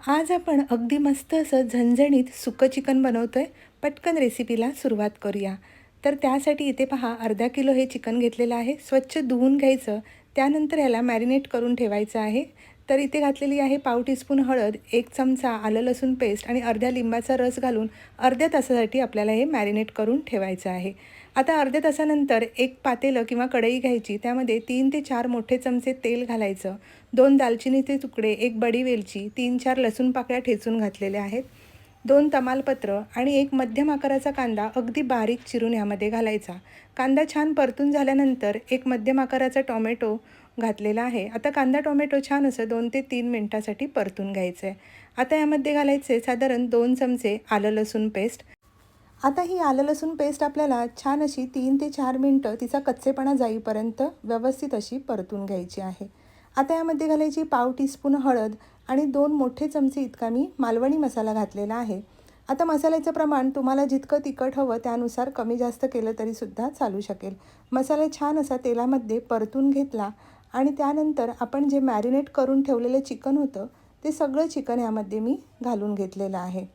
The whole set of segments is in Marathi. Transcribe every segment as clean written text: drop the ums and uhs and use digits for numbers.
आज आपण अगदी मस्त असं झणझणीत सुकं चिकन बनवतोय. पटकन रेसिपीला सुरुवात करूया. तर त्यासाठी इथे पहा अर्धा किलो हे चिकन घेतलेलं आहे. स्वच्छ धुवून घ्यायचं. त्यानंतर ह्याला मॅरिनेट करून ठेवायचं आहे. तर इथे घातलेली आहे पाव टीस्पून हळद, 1 चमचा आलं लसूण पेस्ट आणि अर्ध्या लिंबाचा रस घालून अर्ध्या तासासाठी आपल्याला हे मॅरिनेट करून ठेवायचं आहे. आता अर्ध्या तासानंतर एक पातेलं किंवा कढई घ्यायची. त्यामध्ये 3 ते 4 मोठे चमचे तेल घालायचं. 2 दालचिनीचे तुकडे, 1 बडी वेलची, 3-4 लसूण पाकळ्या ठेचून घातलेल्या आहेत. 2 तमालपत्र आणि 1 मध्यम आकाराचा कांदा अगदी बारीक चिरून यामध्ये घालायचा. कांदा छान परतून झाल्यानंतर 1 मध्यम आकाराचा टोमॅटो घातलेला आहे. आता कांदा टोमॅटो छान असं 2 ते 3 मिनिटासाठी परतून घ्यायचं आहे. आता यामध्ये घालायचे साधारण 2 चमचे आलं लसूण पेस्ट. आता ही आलं लसूण पेस्ट आपल्याला छान अशी 3 ते 4 मिनटं तिचा कच्चेपणा जाईपर्यंत व्यवस्थित अशी परतून घ्यायची आहे. आता यामध्ये घालायची पाव टीस्पून हळद आणि 2 मोठे चमचे इतका मी मालवणी मसाला घातलेला आहे. आता मसाल्याचं प्रमाण तुम्हाला जितकं तिखट हवं त्यानुसार कमी जास्त केलं तरीसुद्धा चालू शकेल. मसाला छान असा तेलामध्ये परतून घेतला आणि त्यानंतर आपण जे मॅरिनेट करून ठेवलेलं चिकन होतं ते सगळं चिकन यामध्ये मी घालून घेतलेलं आहे.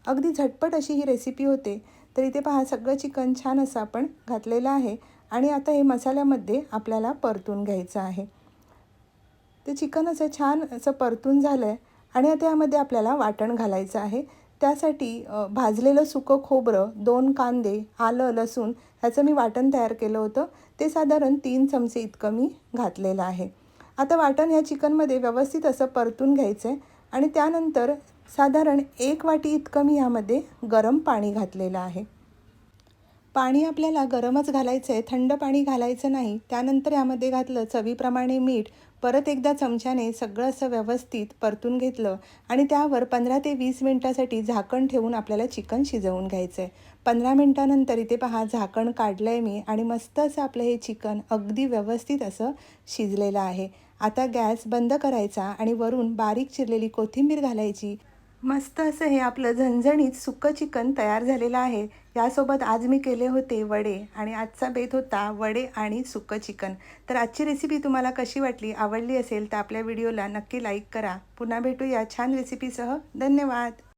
अगदी झटपट अशी ही रेसिपी होते. तर इथे पहा सगळं चिकन छान असं आपण घातलेलं आहे आणि आता हे मसाल्यामध्ये आपल्याला परतून घ्यायचं आहे. ते चिकन असं छान असं परतून झालं आहे आणि आता यामध्ये आपल्याला वाटण घालायचं आहे. त्यासाठी भाजलेलं सुकं खोबरं, 2 कांदे, आलं, लसूण ह्याचं मी वाटण तयार केलं होतं. ते साधारण 3 चमचे इतकं मी घातलेलं आहे. आता वाटण ह्या चिकनमध्ये व्यवस्थित असं परतून घ्यायचं आहे आणि त्यानंतर साधारण 1 वाटी इतकं मी यामध्ये गरम पाणी घातलेलं आहे. पाणी आपल्याला गरमच घालायचं आहे, थंड पाणी घालायचं नाही. त्यानंतर यामध्ये घातलं चवीप्रमाणे मीठ. परत एकदा चमच्याने सगळं असं व्यवस्थित परतून घेतलं आणि त्यावर 15 ते 20 मिनिटासाठी झाकण ठेवून आपल्याला चिकन शिजवून घ्यायचं आहे. 15 मिनिटानंतर इथे पहा झाकण काढलं आहे मी आणि मस्त असं आपलं हे चिकन अगदी व्यवस्थित असं शिजलेलं आहे. आता गॅस बंद करायचा आणि वरून बारीक चिरलेली कोथिंबीर घालायची. मस्त असं हे आपलं झणझणीत सुक्कं चिकन तयार झालेलं आहे. यासोबत आज मी केले होते वडे आणि आजचा बेत होता वडे आणि सुक्कं चिकन. तर आजची रेसिपी तुम्हाला कशी वाटली? आवडली असेल तर आपल्या व्हिडिओला नक्की लाईक करा. पुन्हा भेटूया छान रेसिपीसह. धन्यवाद.